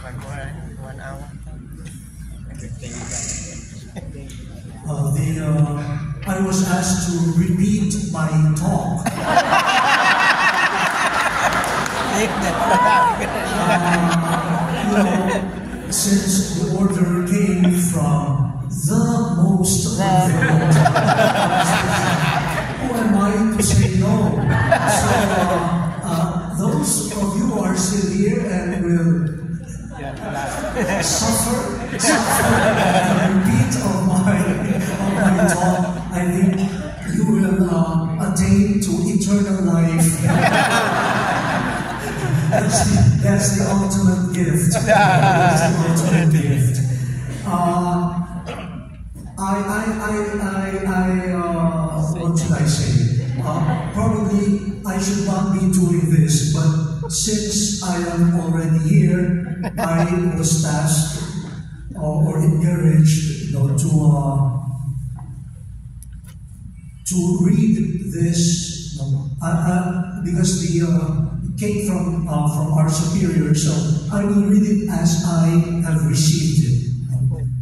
1 hour. I was asked to repeat my talk. Since the order came from the most relevant, who am I to say no? So those of you who are still here and will suffer a repeat of my talk, I think you will attain to eternal life. That's the ultimate gift. That's the ultimate gift. What should I say? Probably I should not be doing this, but since I am already here, I was tasked or encouraged, to read this because it came from our superior, so I will read it as I have received it,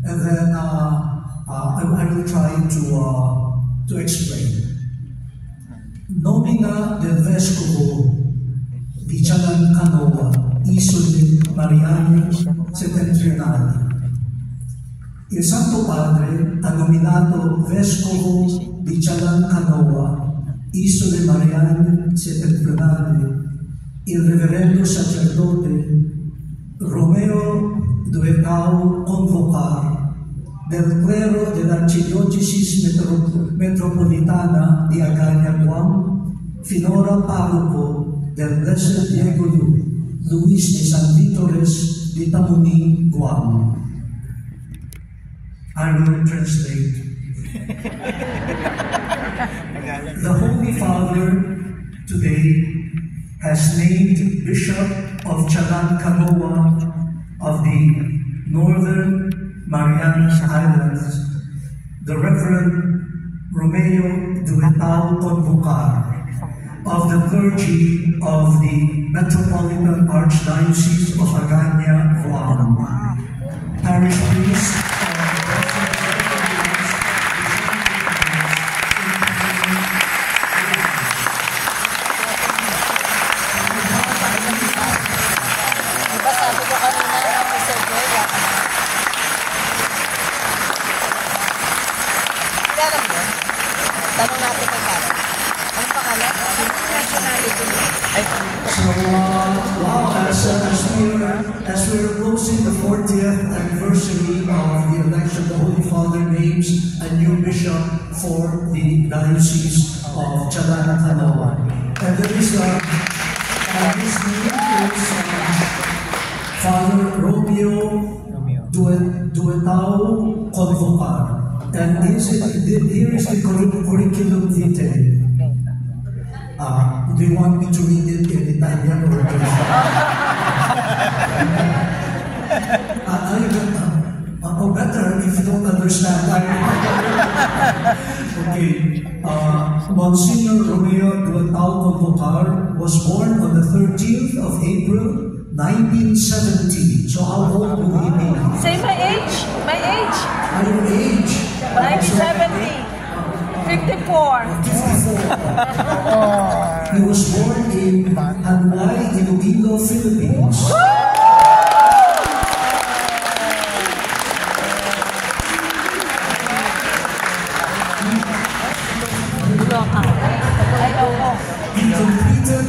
and then I will try to explain. Nomina del Vescovo di Chalancanoa, Isole Mariane Settentrionali. Il Santo Padre ha nominato Vescovo di Chalancanoa, Isole Mariane Settentrionali, il Reverendo Sacerdote Romeo Duetao Convocar, del clero dell'Arcidiocesi Metropolitana di Agagna, Guam, finora parroco del Blessed Diego Luis de San Vitores di Tamuning, Guam. I will translate. The Holy Father today has named Bishop of Chalancanoa of the Northern Marianas Islands, the Reverend Romeo Duetao Convocar, of the clergy of the Metropolitan Archdiocese of Agagna, Guam, parish priest as we're closing the 40th anniversary of the election, the Holy Father names a new bishop for the Diocese of Chalancanoa. And there is his name is Father Romeo Duetao Convocar. And here is the curriculum vitae. Do you want me to read it in Italian or or better if you don't understand. Okay. Monsignor Romeo Duetao Convocar was born on the 13th of April, 1970. So how old will he be? Say my age. My age. Your age? I'm 70. 54. 54. He was born in Hanway, Iloilo, Philippines.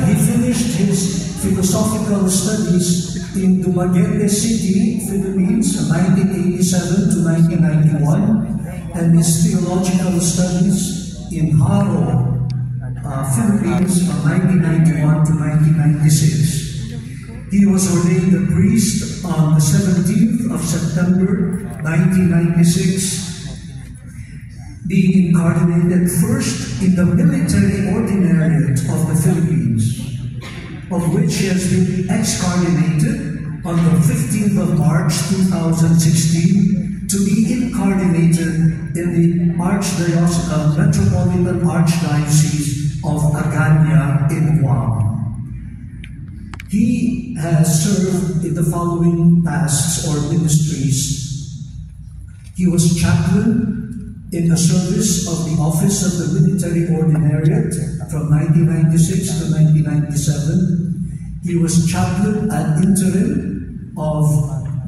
He finished his philosophical studies in Dumaguete City, Philippines, 1987 to 1991. And his theological studies in Haro, Philippines from 1991 to 1996. He was ordained a priest on the 17th of September 1996, being incarcerated first in the military ordinariate of the Philippines, of which he has been excardinated on the 15th of March 2016 to be incarcerated in the Metropolitan Archdiocese of Agagna in Guam. He has served in the following tasks or ministries. He was chaplain in the service of the Office of the Military Ordinariate from 1996 to 1997. He was chaplain ad interim of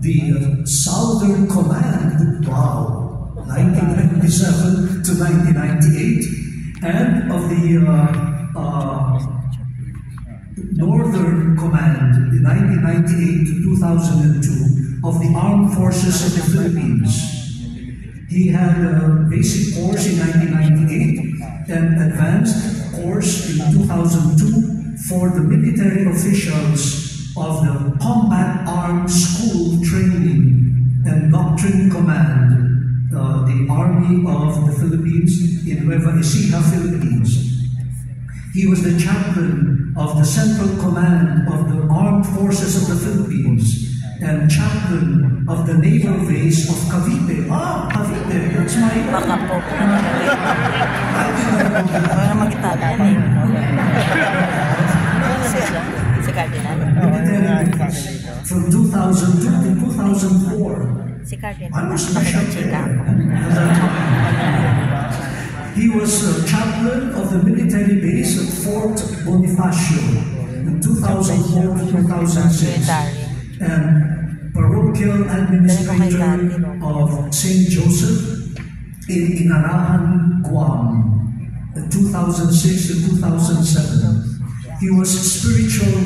the Southern Command, wow, 1997 to 1998, and of the Northern Command, in 1998 to 2002, of the Armed Forces of the Philippines. He had a basic course in 1998 and advanced course in 2002 for the military officials of the Combat Arms School Training and Doctrine Command, the Army of the Philippines in Nueva Ecija, Philippines. He was the chaplain of the Central Command of the Armed Forces of the Philippines and chaplain of the Naval Base of Cavite. Ah, Cavite, that's my... Baka po. Para magtagan eh. Si Cardinal. From 2002 to 2004. Si Cardinal. I was chika. He was a chaplain of the military base at Fort Bonifacio in 2004 to 2006 and parochial administrator of St. Joseph in Inarahan, Guam in 2006 to 2007. He was spiritual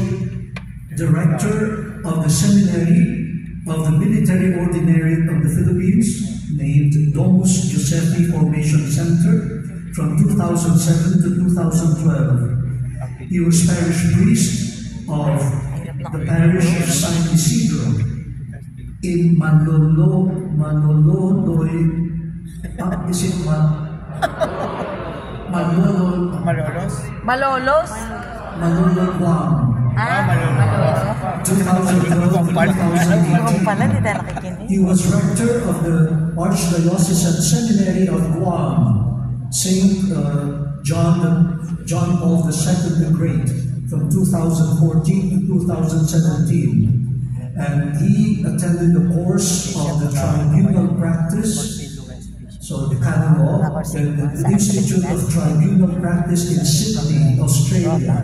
director of the seminary of the Military Ordinariate of the Philippines, named Domus Josefi Formation Center, from 2007 to 2012. He was parish priest of the parish of San Isidro in Malolos? Malolo, Guam. Malolos. 2012-2018. He was rector of the Archdiocesan Seminary of Guam, St. John Paul II the Great, from 2014 to 2017. And he attended the course of the tribunal practice, so the canon law, and the Institute of Tribunal Practice in Sydney, Australia,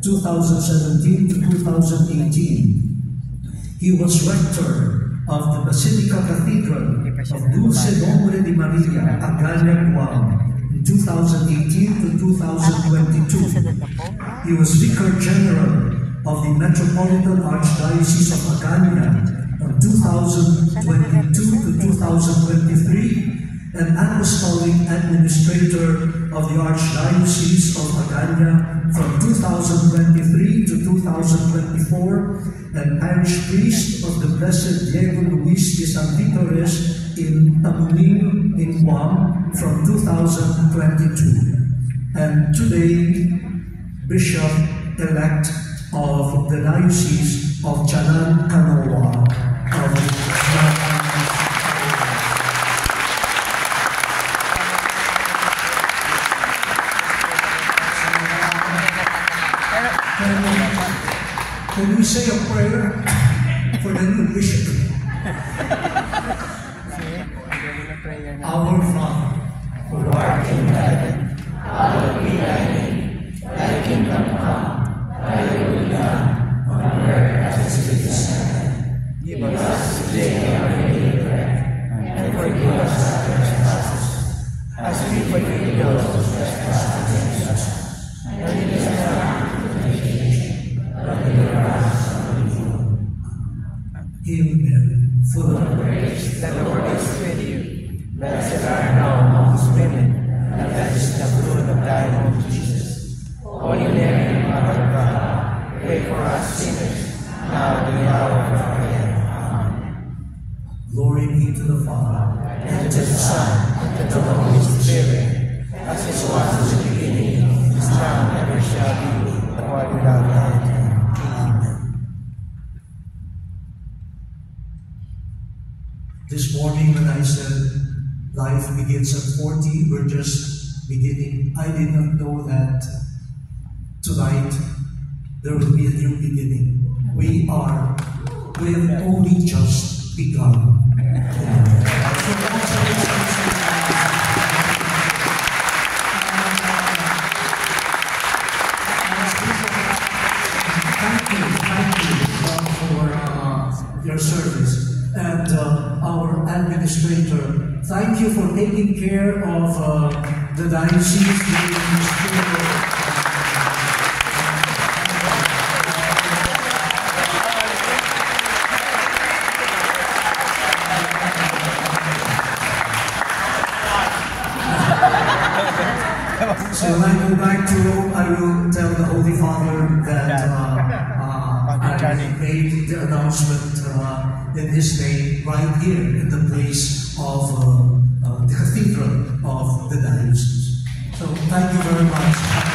2017 to 2018. He was rector of the Basilica Cathedral of Dulce Nombre de Maria, Agaña, Guam, 2018 to 2022. He was Vicar General of the Metropolitan Archdiocese of Agaña from 2022 to 2023 and Apostolic Administrator of the Archdiocese of Agaña from 2023 to 2024 and Parish Priest of the Blessed Diego Luis de San Vitores in Tamuning in Guam from 2022. And today, Bishop-elect of the Diocese of Chalan, Canoa. Can we say a prayer for the new bishop? Our Father, who art in heaven, hallowed be thy name. Thy kingdom come, thy will be done, on earth as it is in heaven. Give us today our daily bread, and forgive us our trespasses, as we forgive those who trespass against us. And lead us not into temptation, but deliver us from evil. Hail Mary, full of grace, the Lord is with you. Blessed art thou amongst women, and blessed is the fruit of thy womb, Jesus. Holy Mary, Mother of God, pray for us sinners, now and in the hour of our death. Amen. Glory be to the Father, and to the Son, and to the Holy Spirit, as it was in the beginning, is now, and ever shall be, world without end. Amen. This morning when I said life begins at 40, we're just beginning. I did not know that tonight there will be a new beginning. we've only just begun. Thank you for your service. And our administrator, thank you for taking care of the diocese during this period. So when I go back to Rome, I will tell the Holy Father that I made the announcement in his name right here in the place of the cathedral of the diocese. So thank you very much.